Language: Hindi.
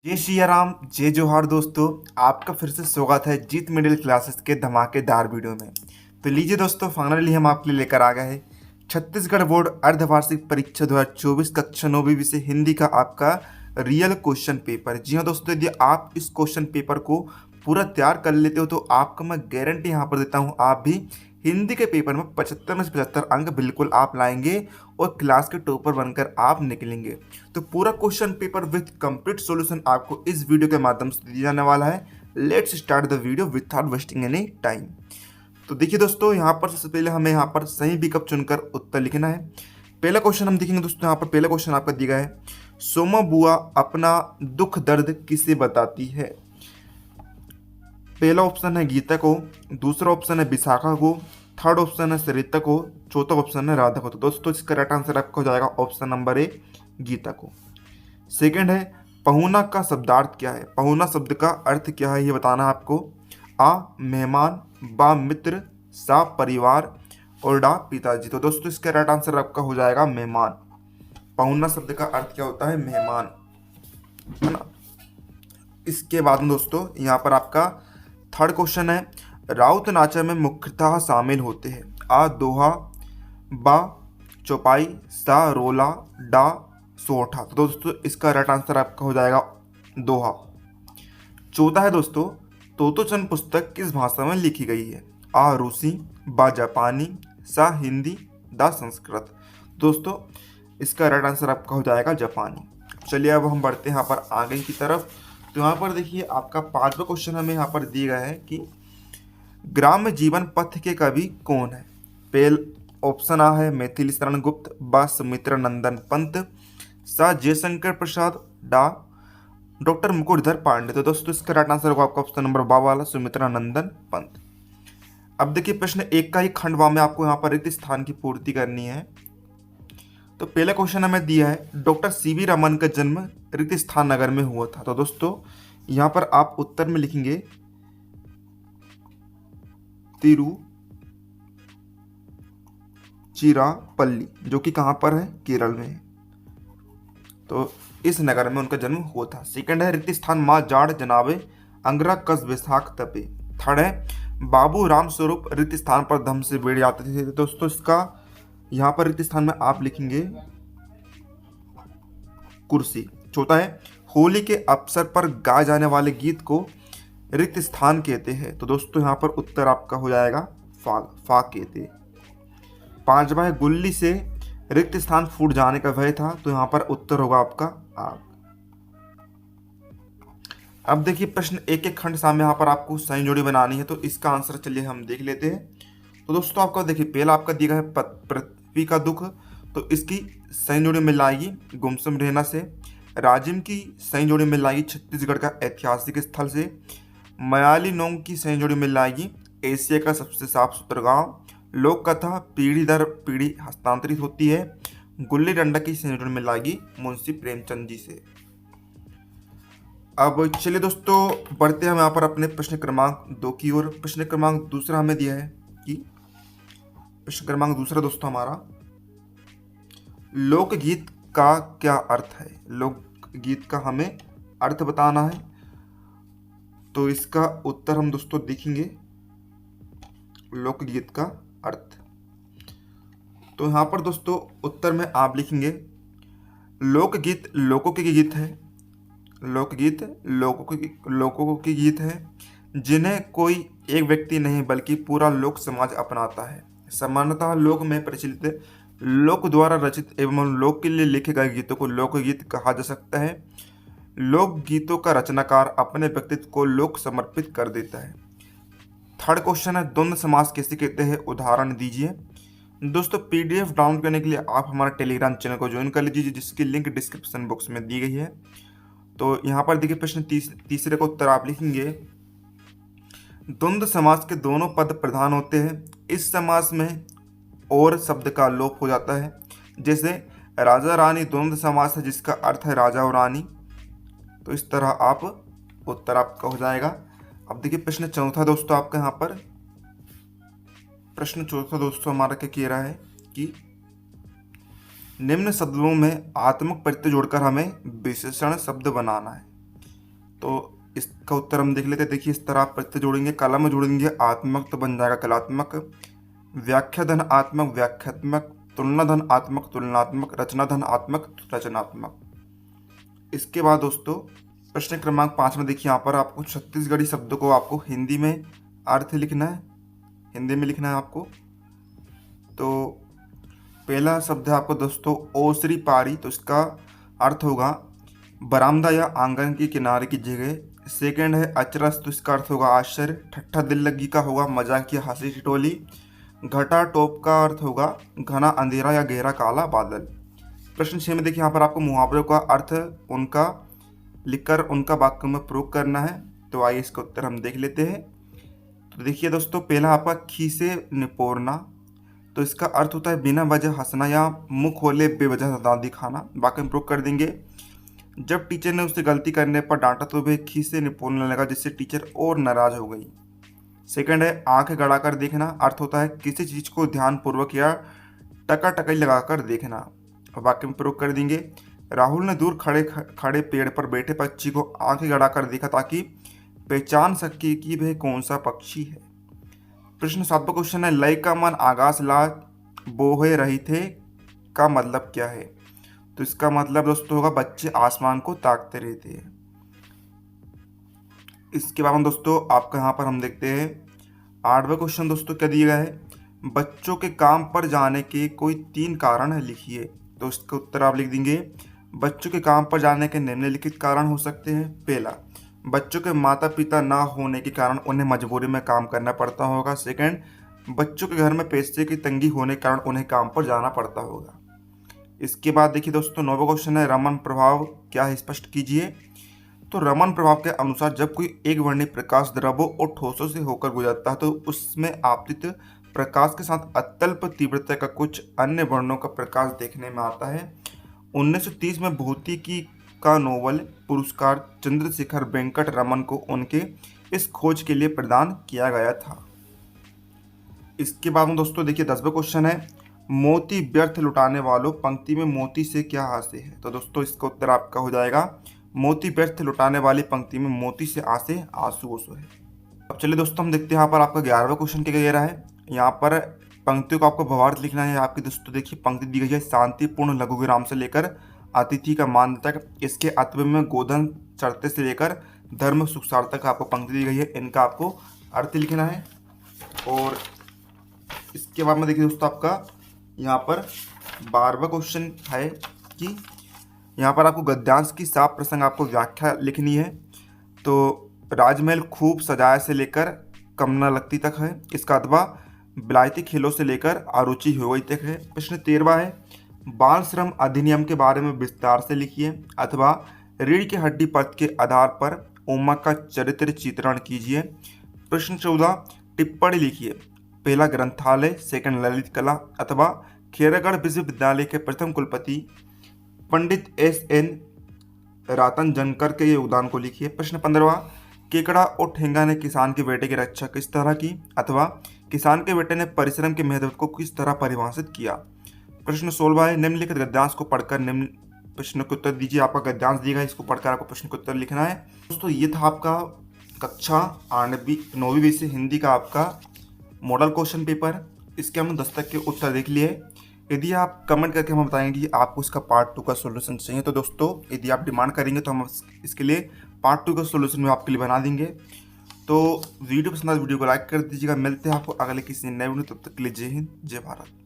जय सिया राम, जय जोहार दोस्तों। आपका फिर से स्वागत है जीत मिडिल क्लासेस के धमाकेदार वीडियो में। तो लीजिए दोस्तों, फाइनली हम आपके लिए लेकर आ गए हैं छत्तीसगढ़ बोर्ड अर्धवार्षिक परीक्षा 2024 कक्षा 9वीं विषय हिंदी का आपका रियल क्वेश्चन पेपर। जी हाँ दोस्तों, यदि आप इस क्वेश्चन पेपर को पूरा तैयार कर लेते हो तो आपको मैं गारंटी यहाँ पर देता हूँ, आप भी हिंदी के पेपर में 75 में से 75 अंक बिल्कुल आप लाएंगे और क्लास के टॉपर बनकर आप निकलेंगे। तो पूरा question paper with complete solution आपको इस वीडियो के माध्यम से दिया जाने वाला है। Let's start the video without wasting any time. तो देखिए दोस्तों, यहाँ पर सबसे पहले हमें यहाँ पर सही विकल्प चुनकर उत्तर लिखना है। पहला क्वेश्चन हम देखेंगे दोस्तों, यहाँ पर पहला क्वेश्चन आपका दिया गया है, सोमा बुआ अपना दुख दर्द किसे बताती है। पहला ऑप्शन है गीता को, दूसरा ऑप्शन है विशाखा को, थर्ड ऑप्शन है सरिता को, चौथा ऑप्शन है राधा को। तो दोस्तों इसका राइट आंसर आपका हो जाएगा ऑप्शन नंबर ए, गीता को। सेकंड है, पहुना का शब्दार्थ क्या है। पहुना शब्द का अर्थ क्या है ये बताना है आपको। आ मेहमान, बा मित्र, सा परिवार और डा पिताजी। तो दोस्तों इसका राइट आंसर आपका हो जाएगा मेहमान। पहुना शब्द का अर्थ क्या होता है, मेहमान, है ना। इसके बाद में दोस्तों यहाँ पर आपका थर्ड क्वेश्चन है, राउत नाचा में मुख्यतः शामिल होते हैं। आ दोहा, बा चौपाई, सा रोला, डा सोठा। तो दोस्तों इसका राइट आंसर आपका हो जाएगा दोहा। चौथा है दोस्तों, तोतोचन पुस्तक किस भाषा में लिखी गई है। आ रूसी, बा जापानी, सा हिंदी, दा संस्कृत। दोस्तों इसका राइट आंसर आपका हो जाएगा जापानी। चलिए अब हम बढ़ते हैं यहाँ पर आगे की तरफ। तो यहाँ पर देखिए आपका पांचवा क्वेश्चन हमें यहाँ पर दिया गया है कि ग्राम्य जीवन पथ के कवि कौन है। पहल ऑप्शन आ है मैथिली शरण गुप्त, बा सुमित्रा नंदन पंत, सा जयशंकर प्रसाद, डा डॉक्टर मुकुटधर पांडे। तो दोस्तों इसका राइट आंसर होगा आपका ऑप्शन नंबर बा वाला, सुमित्रा नंदन पंत। अब देखिए प्रश्न एक का ही खंडवा में आपको यहाँ पर रिक्त स्थान की पूर्ति करनी है। तो पहला क्वेश्चन हमें दिया है, डॉक्टर सीवी रमन का जन्म रिक्त स्थान नगर में हुआ था। तो दोस्तों यहाँ पर आप उत्तर में लिखेंगे तिरुचिरापल्ली, जो कि कहाँ पर है, केरल में है। तो इस नगर में उनका जन्म हुआ था। सेकंड है, रिक्त स्थान माँ जाड़ जनाबे अंगरा कस वैशाख तपे। थर्ड है, बाबू राम स्वरूप रिक्त स्थान पर धम से बैठ जाते थे। दोस्तों इसका यहाँ पर रिक्त स्थान में आप लिखेंगे कुर्सी। चौथा है, होली के अवसर पर गाए जाने वाले गीत को रिक्त स्थान कहते हैं। तो दोस्तों यहाँ पर उत्तर आपका हो जाएगा फाग, फाग कहते। पांचवा है, गुल्ली से रिक्त स्थान फूट जाने का भय था। तो यहाँ पर उत्तर होगा आपका आग। अब देखिए प्रश्न एक एक खंड सामने, यहाँ पर आपको सही जोड़ी बनानी है। तो इसका आंसर चलिए हम देख लेते हैं। तो दोस्तों आपका देखिए पहला आपका दिया गया है पृथ्वी का दुख, तो इसकी सही जोड़ी मिल आएगी गुमसुम रहना से। राजिम की सही जोड़ी मिल आएगी छत्तीसगढ़ का ऐतिहासिक स्थल से। मयाली नोंग की सही जोड़ी मिल आएगी एशिया का सबसे साफ सुथरा गाँव। लोक कथा पीढ़ी दर पीढ़ी हस्तांतरित होती है। गुल्ली डंडा की सही जोड़ी मिल आएगी मुंशी प्रेमचंद जी से। अब चलिए दोस्तों बढ़ते हैं हम यहाँ पर अपने प्रश्न क्रमांक 2 की ओर। प्रश्न क्रमांक दूसरा हमें दिया है कि प्रश्न क्रमांक दूसरा दोस्तों हमारा, लोकगीत का क्या अर्थ है। लोकगीत का हमें अर्थ बताना है। तो इसका उत्तर हम दोस्तों देखेंगे लोकगीत का अर्थ। तो यहाँ पर दोस्तों उत्तर में आप लिखेंगे लोकगीत लोकों के गीत है। लोकगीत लोकों के गीत है जिन्हें कोई एक व्यक्ति नहीं बल्कि पूरा लोक समाज अपनाता है। सामान्यतः लोक में प्रचलित लोक द्वारा रचित एवं लोक के लिए लिखे गए गीतों को लोकगीत कहा जा सकता है। लोक गीतों का रचनाकार अपने व्यक्तित्व को लोक समर्पित कर देता है। थर्ड क्वेश्चन है, द्वंद्व समास कैसे कहते हैं, उदाहरण दीजिए। दोस्तों पीडीएफ डाउनलोड करने के लिए आप हमारा टेलीग्राम चैनल को ज्वाइन कर लीजिए, जिसकी लिंक डिस्क्रिप्शन बॉक्स में दी गई है। तो यहाँ पर देखिए प्रश्न तीसरे का उत्तर आप लिखेंगे, द्वंद्व समास के दोनों पद प्रधान होते हैं। इस समास में और शब्द का लोप हो जाता है। जैसे राजा रानी द्वंद्व समास है जिसका अर्थ है राजा और रानी। तो इस तरह आप उत्तर आपका हो जाएगा। अब देखिए प्रश्न चौथा दोस्तों आपका यहाँ पर, प्रश्न चौथा दोस्तों हमारा क्या कह रहा है कि निम्न शब्दों में आत्मक प्रत्यय जोड़कर हमें विशेषण शब्द बनाना है। तो इसका उत्तर हम देख लेते हैं। देखिए इस तरह आप प्रत्यय जोड़ेंगे, काला में जोड़ेंगे आत्मक तो बन जाएगा कलात्मक, व्याख्या धन आत्मक व्याख्यात्मक, तुलना धन आत्मक तुलनात्मक, रचना धन आत्मक रचनात्मक। इसके बाद दोस्तों प्रश्न क्रमांक 5 में देखिए यहाँ पर आपको छत्तीसगढ़ी शब्दों को आपको हिंदी में अर्थ लिखना है, हिंदी में लिखना है आपको। तो पहला शब्द है आपको दोस्तों ओसरी पारी, तो इसका अर्थ होगा बरामदा या आंगन के किनारे की जगह। सेकंड है अचरस, तो इसका अर्थ होगा आश्चर्य। ठट्ठा दिल लगी का होगा मजाक या हंसी ठिठोली। घटा टोप का अर्थ होगा घना अंधेरा या गहरा काला बादल। प्रश्न 6 में देखिए यहाँ पर आपको मुहावरों का अर्थ उनका लिखकर उनका वाक्य में प्रयोग करना है। तो आइए इसका उत्तर हम देख लेते हैं। तो देखिए दोस्तों पहला आपका खीसे निपोरना, तो इसका अर्थ होता है बिना वजह हंसना या मुंह खोले बेवजह दांत दिखाना। वाक्य में प्रयोग कर देंगे। जब टीचर ने उसे गलती करने पर डांटा तो वह खीसे निपोरने लगा, जिससे टीचर और नाराज हो गई। सेकंड है आंख गड़ाकर देखना, अर्थ होता है किसी चीज को ध्यानपूर्वक या टकाटकी लगाकर देखना। वाक्य में प्रयोग कर देंगे। राहुल ने दूर खड़े खड़े पेड़ पर बैठे पक्षी को आंखें गड़ाकर देखा ताकि पहचान सके कि वह कौन सा पक्षी है। प्रश्न 7वां क्वेश्चन है लय का मन आकाश ला बोहे रही थे का मतलब क्या है। तो इसका मतलब दोस्तों होगा बच्चे आसमान को ताकते रहते हैं। इसके बाद दोस्तों आपका यहाँ पर हम देखते हैं 8वां क्वेश्चन दोस्तों क्या दिया गया है, बच्चों के काम पर जाने के कोई 3 कारण लिखिए। तो इसका उत्तर आप लिख देंगे बच्चों के काम पर जाने के निम्नलिखित कारण हो सकते हैं। पहला, बच्चों के माता पिता ना होने के कारण उन्हें मजबूरी में काम करना पड़ता होगा। सेकंड, बच्चों के घर में पैसे की तंगी होने के कारण उन्हें काम पर जाना पड़ता होगा। इसके बाद देखिए दोस्तों 9वां क्वेश्चन है रमन प्रभाव क्या है, स्पष्ट कीजिए। तो रमन प्रभाव के अनुसार जब कोई एक वर्णी प्रकाश द्रवों और ठोसों से होकर गुजरता है तो उसमें आपतित प्रकाश के साथ अत्यल्प तीव्रता का कुछ अन्य वर्णों का प्रकाश देखने में आता है। 1930 में भौतिकी का नोबेल पुरस्कार चंद्रशेखर वेंकट रमन को उनके इस खोज के लिए प्रदान किया गया था। इसके बाद में दोस्तों देखिए 10वां क्वेश्चन है मोती व्यर्थ लुटाने वालों पंक्ति में मोती से क्या आशय है। तो दोस्तों इसका उत्तर आपका हो जाएगा मोती व्यर्थ लुटाने वाली पंक्ति में मोती से आशय आंसुओं से है। अब चलिए दोस्तों हम देखते हैं यहाँ पर आपका 11वां क्वेश्चन क्या कह रहा है। यहाँ पर पंक्तियों को आपको भावार्थ लिखना है। आपकी दोस्तों देखिए पंक्ति दी गई है शांतिपूर्ण लघु विराम से लेकर अतिथि का मान तक। इसके अत्व में गोधन चढ़ते से लेकर धर्म सुखसार तक आपको पंक्ति दी गई है, इनका आपको अर्थ लिखना है। और इसके बाद में देखिए दोस्तों आपका यहाँ पर 12वां क्वेश्चन है कि यहाँ पर आपको गद्यांश की साफ प्रसंग आपको व्याख्या लिखनी है। तो राजमहल खूब सजाए से लेकर कम न लगती तक है। इसका अथवा विलायती खेलों से लेकर अरुचि हो गई तक है। प्रश्न 13वां है बाल श्रम अधिनियम के बारे में विस्तार से लिखिए अथवा रीढ़ की हड्डी पद के आधार पर उमा का चरित्र चित्रण कीजिए। प्रश्न 14 टिप्पणी लिखिए। पहला ग्रंथालय, सेकंड ललित कला अथवा खेरागढ़ विश्वविद्यालय के प्रथम कुलपति पंडित SN रातन जनकर के योगदान को लिखिए। प्रश्न 15वां केकड़ा और ठेंगा ने किसान के बेटे की रक्षा किस तरह की अथवा किसान के बेटे ने परिश्रम के महत्व को किस तरह परिभाषित किया। प्रश्न 16वां है निम्नलिखित गद्यांश को पढ़कर निम्न प्रश्न के उत्तर दीजिए। आपका गद्यांश दिया इसको पढ़कर आपको प्रश्न के उत्तर लिखना है। दोस्तों ये था आपका कक्षा 9वीं विषय हिंदी का आपका मॉडल क्वेश्चन पेपर। इसके हमने 10 तक के उत्तर देख लिए। यदि आप कमेंट करके हमें बताएंगे कि आपको इसका पार्ट 2 का सोल्यूशन चाहिए तो दोस्तों यदि आप डिमांड करेंगे तो हम इसके लिए पार्ट 2 का सोल्यूशन भी आपके लिए बना देंगे। तो वीडियो पसंद आए वीडियो को लाइक कर दीजिएगा। मिलते हैं आपको अगले किसी नए वीडियो, तब तक के लिए जय हिंद जय भारत।